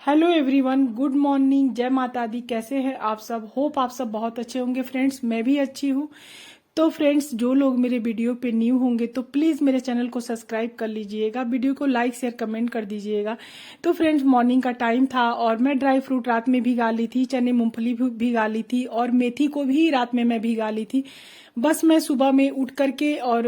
Hello everyone, good morning, जय माता दी। कैसे हैं आप सब? होप आप सब बहुत अच्छे होंगे। फ्रेंड्स, मैं भी अच्छी हूँ। तो फ्रेंड्स, जो लोग मेरे वीडियो पे न्यू होंगे तो प्लीज़ मेरे चैनल को सब्सक्राइब कर लीजिएगा, वीडियो को लाइक शेयर कमेंट कर दीजिएगा। तो फ्रेंड्स, मॉर्निंग का टाइम था और मैं ड्राई फ्रूट रात में भिगा ली थी, चने मूंगफली भी भिगा ली थी और मेथी को भी रात में मैं भिगा ली थी। बस मैं सुबह में उठ करके और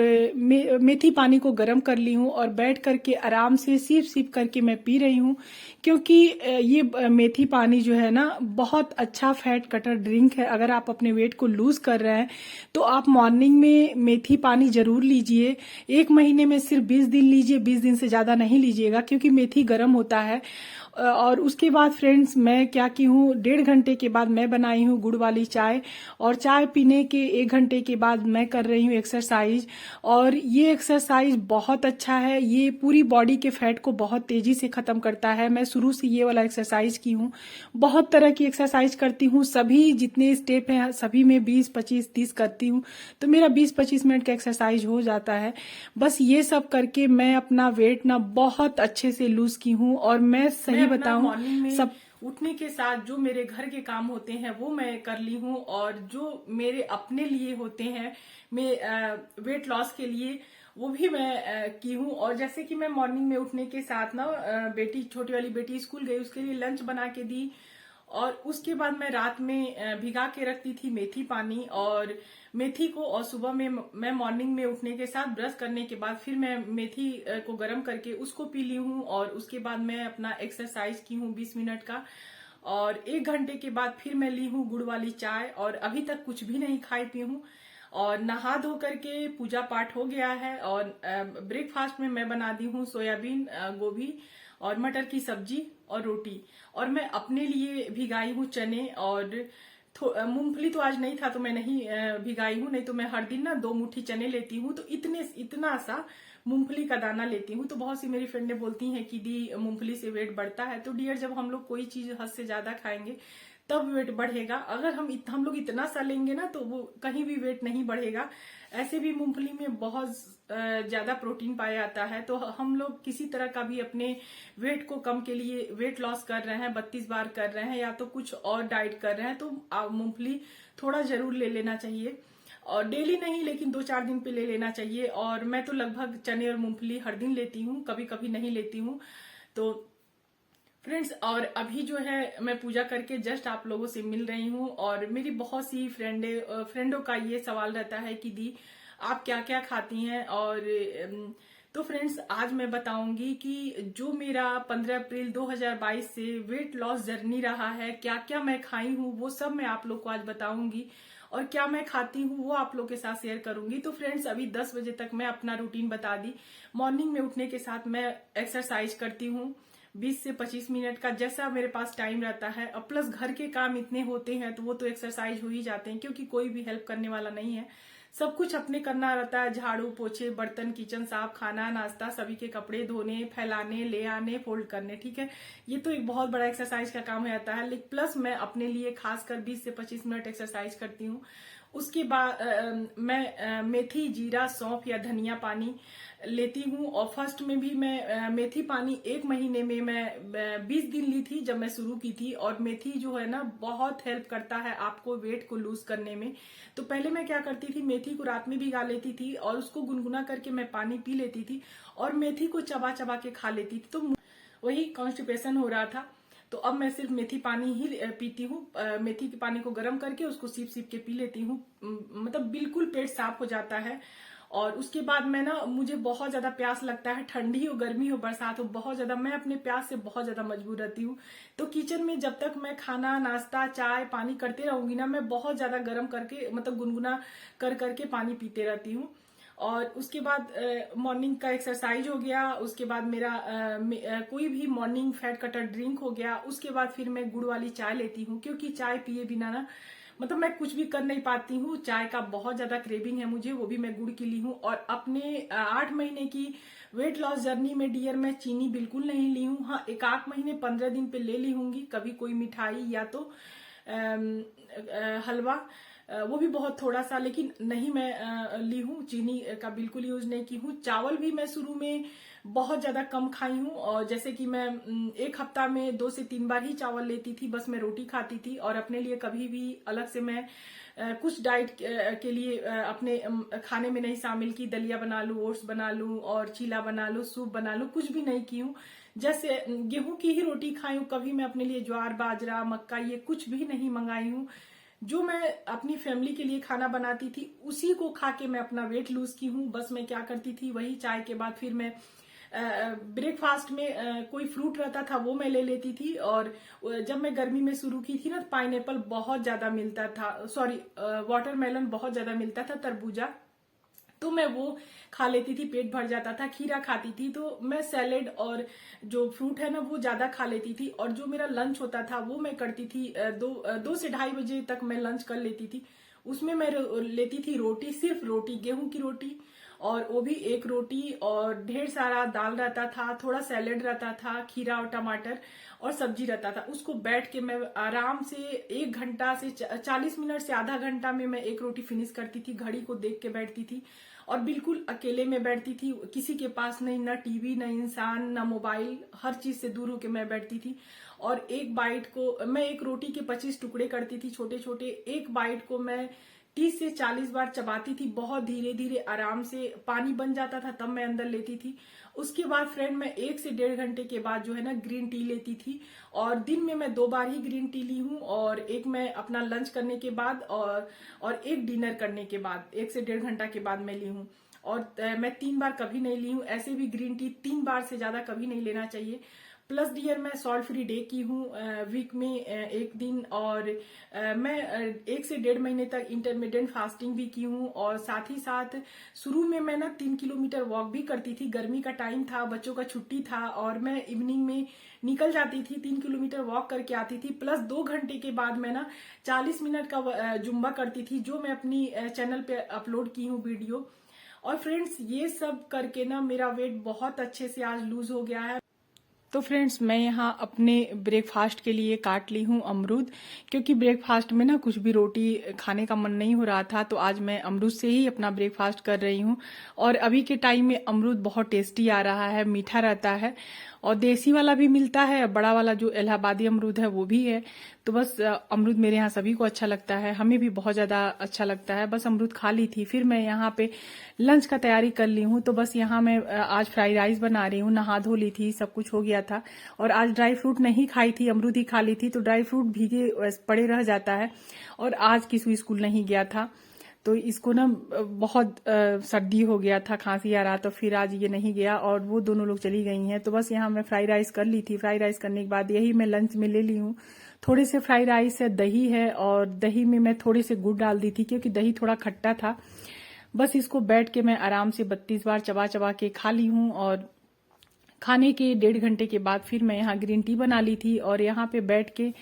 मेथी पानी को गर्म कर ली हूँ और बैठ करके आराम से सिप सिप करके मैं पी रही हूँ। क्योंकि ये मेथी पानी जो है ना, बहुत अच्छा फैट कटर ड्रिंक है। अगर आप अपने वेट को लूज कर रहे हैं तो आप मॉर्निंग में मेथी पानी जरूर लीजिए। एक महीने में सिर्फ 20 दिन लीजिए, 20 दिन से ज्यादा नहीं लीजिएगा क्योंकि मेथी गर्म होता है। और उसके बाद फ्रेंड्स, मैं क्या की हूँ, 1.5 घंटे के बाद मैं बनाई हूँ गुड़ वाली चाय। और चाय पीने के 1 घंटे के बाद मैं कर रही हूँ एक्सरसाइज। और ये एक्सरसाइज बहुत अच्छा है, ये पूरी बॉडी के फैट को बहुत तेजी से खत्म करता है। मैं शुरू से ये वाला एक्सरसाइज की हूँ, बहुत तरह की एक्सरसाइज करती हूँ, सभी जितने स्टेप हैं सभी में 20 25 30 करती हूँ। तो मेरा 20 25 मिनट का एक्सरसाइज हो जाता है। बस ये सब करके मैं अपना वेट ना बहुत अच्छे से लूज की हूँ। और मैं सही बताऊं, मॉर्निंग में सब उठने के साथ जो मेरे घर के काम होते हैं वो मैं कर ली हूँ, और जो मेरे अपने लिए होते हैं, मैं वेट लॉस के लिए, वो भी मैं की हूँ। और जैसे कि मैं मॉर्निंग में उठने के साथ ना, बेटी, छोटी वाली बेटी स्कूल गई, उसके लिए लंच बना के दी। और उसके बाद मैं रात में भिगा के रखती थी मेथी पानी और मेथी को, और सुबह में मैं मॉर्निंग में उठने के साथ ब्रश करने के बाद फिर मैं मेथी को गर्म करके उसको पी ली हूँ। और उसके बाद मैं अपना एक्सरसाइज की हूँ 20 मिनट का। और 1 घंटे के बाद फिर मैं ली हूँ गुड़ वाली चाय, और अभी तक कुछ भी नहीं खाई पी हूँ। और नहा धो करके पूजा पाठ हो गया है। और ब्रेकफास्ट में मैं बना दी हूँ सोयाबीन, गोभी और मटर की सब्जी और रोटी। और मैं अपने लिए भिगाई हूँ चने, और मूंगफली तो आज नहीं था तो मैं नहीं भिगाई हूँ, नहीं तो मैं हर दिन ना 2 मुट्ठी चने लेती हूँ, तो इतना सा मूंगफली का दाना लेती हूँ। तो बहुत सी मेरी फ्रेंडें बोलती हैं कि दी, मूंगफली से वेट बढ़ता है। तो डियर, जब हम लोग कोई चीज हद से ज्यादा खाएंगे तब वेट बढ़ेगा। अगर हम लोग इतना सा लेंगे ना तो वो कहीं भी वेट नहीं बढ़ेगा। ऐसे भी मूंगफली में बहुत ज्यादा प्रोटीन पाया जाता है। तो हम लोग किसी तरह का भी अपने वेट को कम के लिए वेट लॉस कर रहे हैं, 32 बार कर रहे हैं या तो कुछ और डाइट कर रहे हैं, तो मूंगफली थोड़ा जरूर ले लेना चाहिए। और डेली नहीं, लेकिन 2 4 दिन पे ले लेना चाहिए। और मैं तो लगभग चने और मूंगफली हर दिन लेती हूँ, कभी कभी नहीं लेती हूँ। तो फ्रेंड्स, और अभी जो है मैं पूजा करके जस्ट आप लोगों से मिल रही हूँ। और मेरी बहुत सी फ्रेंडों का ये सवाल रहता है कि दी, आप क्या क्या खाती हैं। और तो फ्रेंड्स, आज मैं बताऊंगी कि जो मेरा 15 अप्रैल 2022 से वेट लॉस जर्नी रहा है, क्या क्या मैं खाई हूँ, वो सब मैं आप लोग को आज बताऊंगी। और क्या मैं खाती हूँ वो आप लोग के साथ शेयर करूंगी। तो फ्रेंड्स, अभी 10 बजे तक मैं अपना रूटीन बता दी। मॉर्निंग में उठने के साथ मैं एक्सरसाइज करती हूँ 20 से 25 मिनट का, जैसा मेरे पास टाइम रहता है। और प्लस घर के काम इतने होते हैं तो वो तो एक्सरसाइज हो ही जाते हैं, क्योंकि कोई भी हेल्प करने वाला नहीं है, सब कुछ अपने करना रहता है। झाड़ू पोछे, बर्तन, किचन साफ, खाना नाश्ता, सभी के कपड़े धोने, फैलाने, ले आने, फोल्ड करने, ठीक है। ये तो एक बहुत बड़ा एक्सरसाइज का काम हो जाता है। लेकिन प्लस मैं अपने लिए खासकर 20 से 25 मिनट एक्सरसाइज करती हूँ। उसके बाद मैं मेथी, जीरा, सौंफ या धनिया पानी लेती हूँ। और फर्स्ट में भी मैं मेथी पानी 1 महीने में मैं 20 दिन ली थी जब मैं शुरू की थी। और मेथी जो है ना, बहुत हेल्प करता है आपको वेट को लूज करने में। तो पहले मैं क्या करती थी, मेथी को रात में भिगा लेती थी और उसको गुनगुना करके मैं पानी पी लेती थी, और मेथी को चबा चबा के खा लेती थी। तो वही कॉन्स्टिपेशन हो रहा था। तो अब मैं सिर्फ मेथी पानी ही पीती हूँ। मेथी के पानी को गर्म करके उसको सिप सिप के पी लेती हूँ। मतलब बिल्कुल पेट साफ हो जाता है। और उसके बाद मैं ना, मुझे बहुत ज्यादा प्यास लगता है, ठंडी हो, गर्मी हो, बरसात हो, बहुत ज्यादा मैं अपने प्यास से बहुत ज्यादा मजबूर रहती हूँ। तो किचन में जब तक मैं खाना, नाश्ता, चाय, पानी करते रहूंगी ना, मैं बहुत ज्यादा गर्म करके, मतलब गुनगुना कर करके पानी पीते रहती हूँ। और उसके बाद मॉर्निंग का एक्सरसाइज हो गया। उसके बाद मेरा कोई भी मॉर्निंग फैट कटर ड्रिंक हो गया। उसके बाद फिर मैं गुड़ वाली चाय लेती हूँ, क्योंकि चाय पिए बिना ना, मतलब मैं कुछ भी कर नहीं पाती हूँ। चाय का बहुत ज्यादा क्रेविंग है मुझे, वो भी मैं गुड़ की ली हूँ। और अपने 8 महीने की वेट लॉस जर्नी में डियर, मैं चीनी बिल्कुल नहीं ली हूँ। हाँ, एक आध महीने 15 दिन पे ले ली होंगी कभी कोई मिठाई या तो हलवा, वो भी बहुत थोड़ा सा, लेकिन नहीं मैं ली हूँ। चीनी का बिल्कुल यूज नहीं की हूँ। चावल भी मैं शुरू में बहुत ज्यादा कम खाई हूँ। और जैसे कि मैं एक हफ्ता में 2 से 3 बार ही चावल लेती थी, बस मैं रोटी खाती थी। और अपने लिए कभी भी अलग से मैं कुछ डाइट के लिए अपने खाने में नहीं शामिल की। दलिया बना लूं, ओट्स बना लूं और चीला बना लूं, सूप बना लूं, कुछ भी नहीं की हूँ। जैसे गेहूं की ही रोटी खाई हूँ। कभी मैं अपने लिए ज्वार, बाजरा, मक्का ये कुछ भी नहीं मंगाई हूँ। जो मैं अपनी फैमिली के लिए खाना बनाती थी उसी को खा के मैं अपना वेट लूज की हूँ। बस मैं क्या करती थी, वही चाय के बाद फिर मैं ब्रेकफास्ट में कोई फ्रूट रहता था वो मैं ले लेती थी। और जब मैं गर्मी में शुरू की थी ना, पाइनएप्पल बहुत ज्यादा मिलता था, सॉरी वाटरमेलन बहुत ज्यादा मिलता था, तरबूजा, तो मैं वो खा लेती थी, पेट भर जाता था। खीरा खाती थी। तो मैं सैलेड और जो फ्रूट है ना वो ज्यादा खा लेती थी। और जो मेरा लंच होता था वो मैं करती थी 2 से 2:30 बजे तक मैं लंच कर लेती थी। उसमें मैं लेती थी रोटी, सिर्फ रोटी, गेहूं की रोटी, और वो भी एक रोटी, और ढेर सारा दाल रहता था, थोड़ा सैलेड रहता था, खीरा और टमाटर और सब्जी रहता था। उसको बैठ के मैं आराम से 1 घंटा से 40 मिनट से आधा घंटा में मैं एक रोटी फिनिश करती थी। घड़ी को देख के बैठती थी और बिल्कुल अकेले में बैठती थी, किसी के पास नहीं, ना टीवी, ना इंसान, ना मोबाइल, हर चीज से दूर होके मैं बैठती थी। और एक बाइट को मैं, एक रोटी के 25 टुकड़े करती थी छोटे छोटे। एक बाइट को मैं 30 से 40 बार चबाती थी, बहुत धीरे धीरे आराम से। पानी बन जाता था तब मैं अंदर लेती थी। उसके बाद फ्रेंड मैं 1 से 1.5 घंटे के बाद जो है ना ग्रीन टी लेती थी। और दिन में मैं 2 बार ही ग्रीन टी ली हूँ, और एक मैं अपना लंच करने के बाद और एक डिनर करने के बाद, 1 से 1.5 घंटा के बाद मैं ली हूँ। और मैं 3 बार कभी नहीं ली हूँ। ऐसे भी ग्रीन टी 3 बार से ज्यादा कभी नहीं लेना चाहिए। प्लस डियर मैं सॉल्ट फ्री डे की हूँ वीक में एक दिन। और मैं 1 से 1.5 महीने तक इंटरमीडिएट फास्टिंग भी की हूँ। और साथ ही साथ शुरू में मैं ना 3 किलोमीटर वॉक भी करती थी। गर्मी का टाइम था, बच्चों का छुट्टी था, और मैं इवनिंग में निकल जाती थी, 3 किलोमीटर वॉक करके आती थी। प्लस 2 घंटे के बाद मैं ना 40 मिनट का जुम्बा करती थी, जो मैं अपनी चैनल पे अपलोड की हूँ वीडियो। और फ्रेंड्स ये सब करके ना मेरा वेट बहुत अच्छे से आज लूज हो गया है। तो फ्रेंड्स मैं यहाँ अपने ब्रेकफास्ट के लिए काट ली हूँ अमरूद, क्योंकि ब्रेकफास्ट में ना कुछ भी रोटी खाने का मन नहीं हो रहा था, तो आज मैं अमरूद से ही अपना ब्रेकफास्ट कर रही हूँ। और अभी के टाइम में अमरूद बहुत टेस्टी आ रहा है, मीठा रहता है, और देसी वाला भी मिलता है, बड़ा वाला जो इलाहाबादी अमरूद है वो भी है। तो बस अमरूद मेरे यहाँ सभी को अच्छा लगता है, हमें भी बहुत ज्यादा अच्छा लगता है। बस अमरूद खा ली थी, फिर मैं यहाँ पे लंच का तैयारी कर ली हूँ। तो बस यहाँ मैं आज फ्राइड राइस बना रही हूँ। नहा धो ली थी, सब कुछ हो गया था। और आज ड्राई फ्रूट नहीं खाई थी, अमरूद ही खा ली थी, तो ड्राई फ्रूट भीगे पड़े रह जाता है। और आज किसु स्कूल नहीं गया था, तो इसको ना बहुत सर्दी हो गया था, खांसी आ रहा, तो फिर आज ये नहीं गया और वो दोनों लोग चली गई हैं। तो बस यहाँ मैं फ्राइड राइस कर ली थी। फ्राइड राइस करने के बाद यही मैं लंच में ले ली हूँ। थोड़े से फ्राइड राइस है, दही है, और दही में मैं थोड़े से गुड़ डाल दी थी क्योंकि दही थोड़ा खट्टा था। बस इसको बैठ के मैं आराम से 32 बार चबा चबा के खा ली हूँ। और खाने के 1.5 घंटे के बाद फिर मैं यहाँ ग्रीन टी बना ली थी, और यहाँ पे बैठ के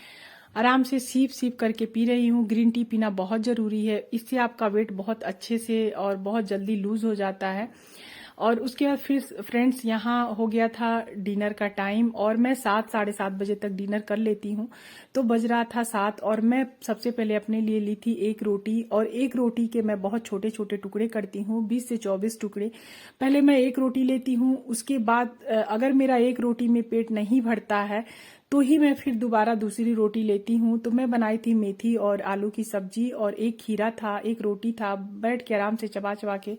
आराम से सीप सीप करके पी रही हूँ। ग्रीन टी पीना बहुत जरूरी है, इससे आपका वेट बहुत अच्छे से और बहुत जल्दी लूज हो जाता है। और उसके बाद फिर फ्रेंड्स यहाँ हो गया था डिनर का टाइम, और मैं 7 साढ़े 7 बजे तक डिनर कर लेती हूँ। तो बज रहा था 7, और मैं सबसे पहले अपने लिए ली थी एक रोटी, और एक रोटी के मैं बहुत छोटे छोटे टुकड़े करती हूँ, 20 से 24 टुकड़े। पहले मैं एक रोटी लेती हूँ, उसके बाद अगर मेरा एक रोटी में पेट नहीं भरता है तो ही मैं फिर दोबारा दूसरी रोटी लेती हूँ। तो मैं बनाई थी मेथी और आलू की सब्जी, और एक खीरा था, एक रोटी था। बैठ के आराम से चबा चबा के